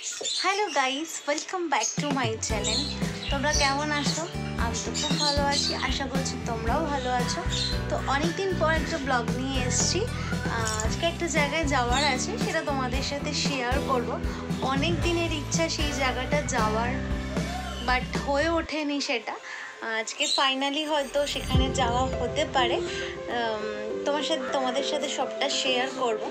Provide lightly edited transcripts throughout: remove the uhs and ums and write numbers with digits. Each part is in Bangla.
Hello guys, welcome back to my channel. তোমরা কেমন আছো? আমি তো খুব ভালো আছি, আশা করছি তোমরাও ভালো আছো। তো অনেকদিন পর একটা ব্লগ নিয়ে এসেছি। আজকে একটা জায়গায় যাওয়ার আছে, সেটা তোমাদের সাথে শেয়ার করব। অনেক দিনের ইচ্ছা সেই জায়গাটা যাওয়ার, বাট হয়ে ওঠেনি সেটা। আজকে ফাইনালি হয়তো সেখানে যাওয়া হতে পারে। তোমাদের সাথে সবটা শেয়ার করব।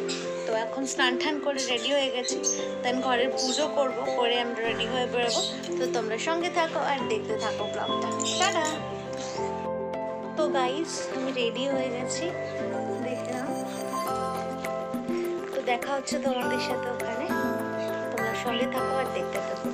তো এখন স্নান টান করে রেডি হয়ে গেছি, দেন ঘরের পুজো করব, করে আমরা রেডি হয়ে বেরোবো। তো তোমরা সঙ্গে থাকো আর দেখতে থাকো ব্লগটা। টাটা। তো গাইস, আমি রেডি হয়ে গেছি, দেখে নাও। তো দেখা হচ্ছে তোমাদের সাথে ওখানে। তোমরা সঙ্গে থাকো আর দেখতে থাকো।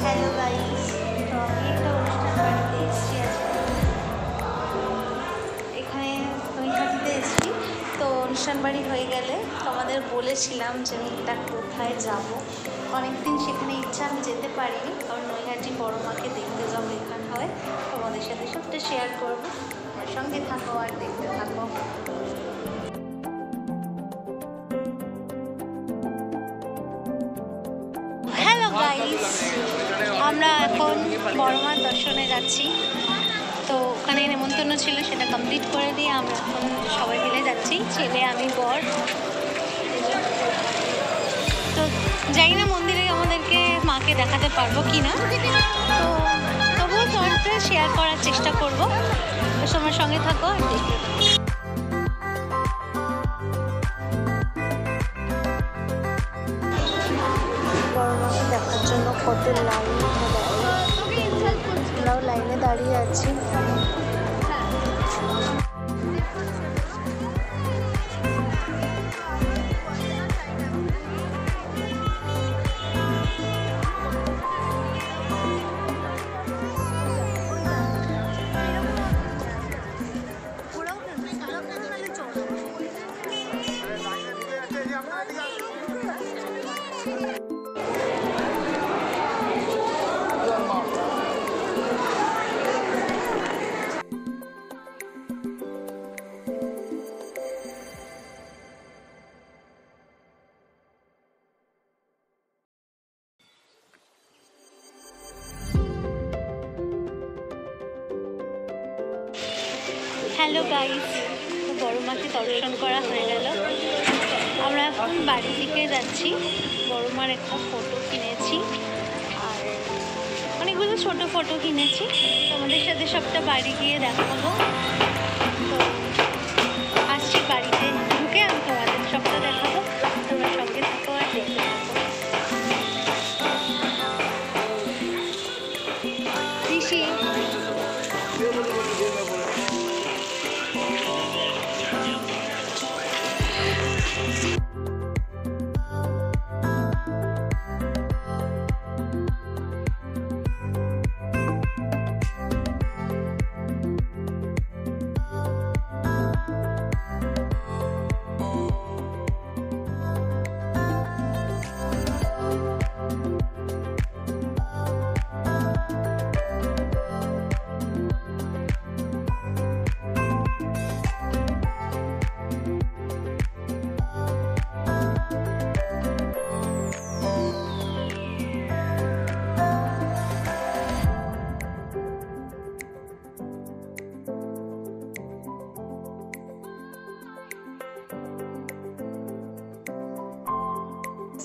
হ্যালো গাইস, তো আমি একটা অনুষ্ঠান বাড়িতে এসেছি আজকে। এখানে নৈহাটিতে এসেছি। তো অনুষ্ঠান বাড়ি হয়ে গেলে তোমাদের বলেছিলাম যে আমি এটা কোথায় যাব। অনেকদিন সেখানে ইচ্ছা, আমি যেতে পারিনি, কারণ নৈহাটি বড় মাকে দেখতে যাবো এখানে হয়। তোমাদের সাথে সবটা শেয়ার করবো, সঙ্গে থাকো আর দেখতে থাকো। হ্যালো গাইস, আমরা এখন বড়মার দর্শনে যাচ্ছি। তো ওখানে নেমন্তন্ন ছিল, সেটা কমপ্লিট করে দিয়ে আমরা এখন সবাই মিলে যাচ্ছি, ছেলে আমি বর। তো জানি না মন্দিরে আমাদেরকে মাকে দেখাতে পারবো কি না, তো তবুও তোমাদের শেয়ার করার চেষ্টা করবো। তো তোমার সঙ্গে থাকো আর দেখতে থাকো। বড়মাকে দেখার জন্য কত লাইন, আমরাও লাইনে দাঁড়িয়ে আছি। হ্যালো গাইস, বড় মাকে দর্শন করা হয়ে গেল। আমরা এখন বাড়ি থেকে যাচ্ছি। বড় মার একটা ফটো কিনেছি আর অনেকগুলো ছোট ফটো কিনেছি। তোমাদের সাথে সবটা বাড়ি গিয়ে দেখাবো। তো আসছি, বাড়িতে ঢুকে আমি তোমাদের সবটা দেখাবো। তোমরা সঙ্গে থাকো আর দেখতে থাকো। ঋষি,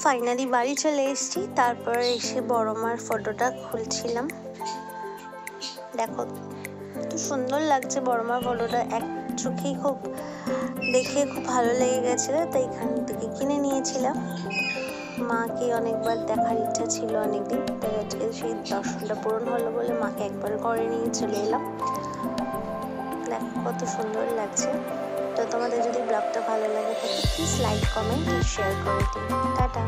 ফাইনালি বাড়ি চলে এসেছি। তারপর এসে বড় মার ফটোটা খুলছিলাম। দেখো কত সুন্দর লাগছে বড় মার ফটোটা, এক চোখেই খুব দেখে খুব ভালো লেগে গেছিলো, তাই এখান থেকে কিনে নিয়েছিলাম। মাকে অনেকবার দেখার ইচ্ছা ছিল অনেকদিন, তাই আজকে সেই দর্শনটা পূরণ হলো বলে মাকে একবার ঘরে নিয়ে চলে এলাম। দেখ কত সুন্দর লাগছে। তো তোমাদের যদি ব্লগটা ভালো লাগে থাকে প্লিজ লাইক, কমেন্ট আর শেয়ার করে দিও। টাটা।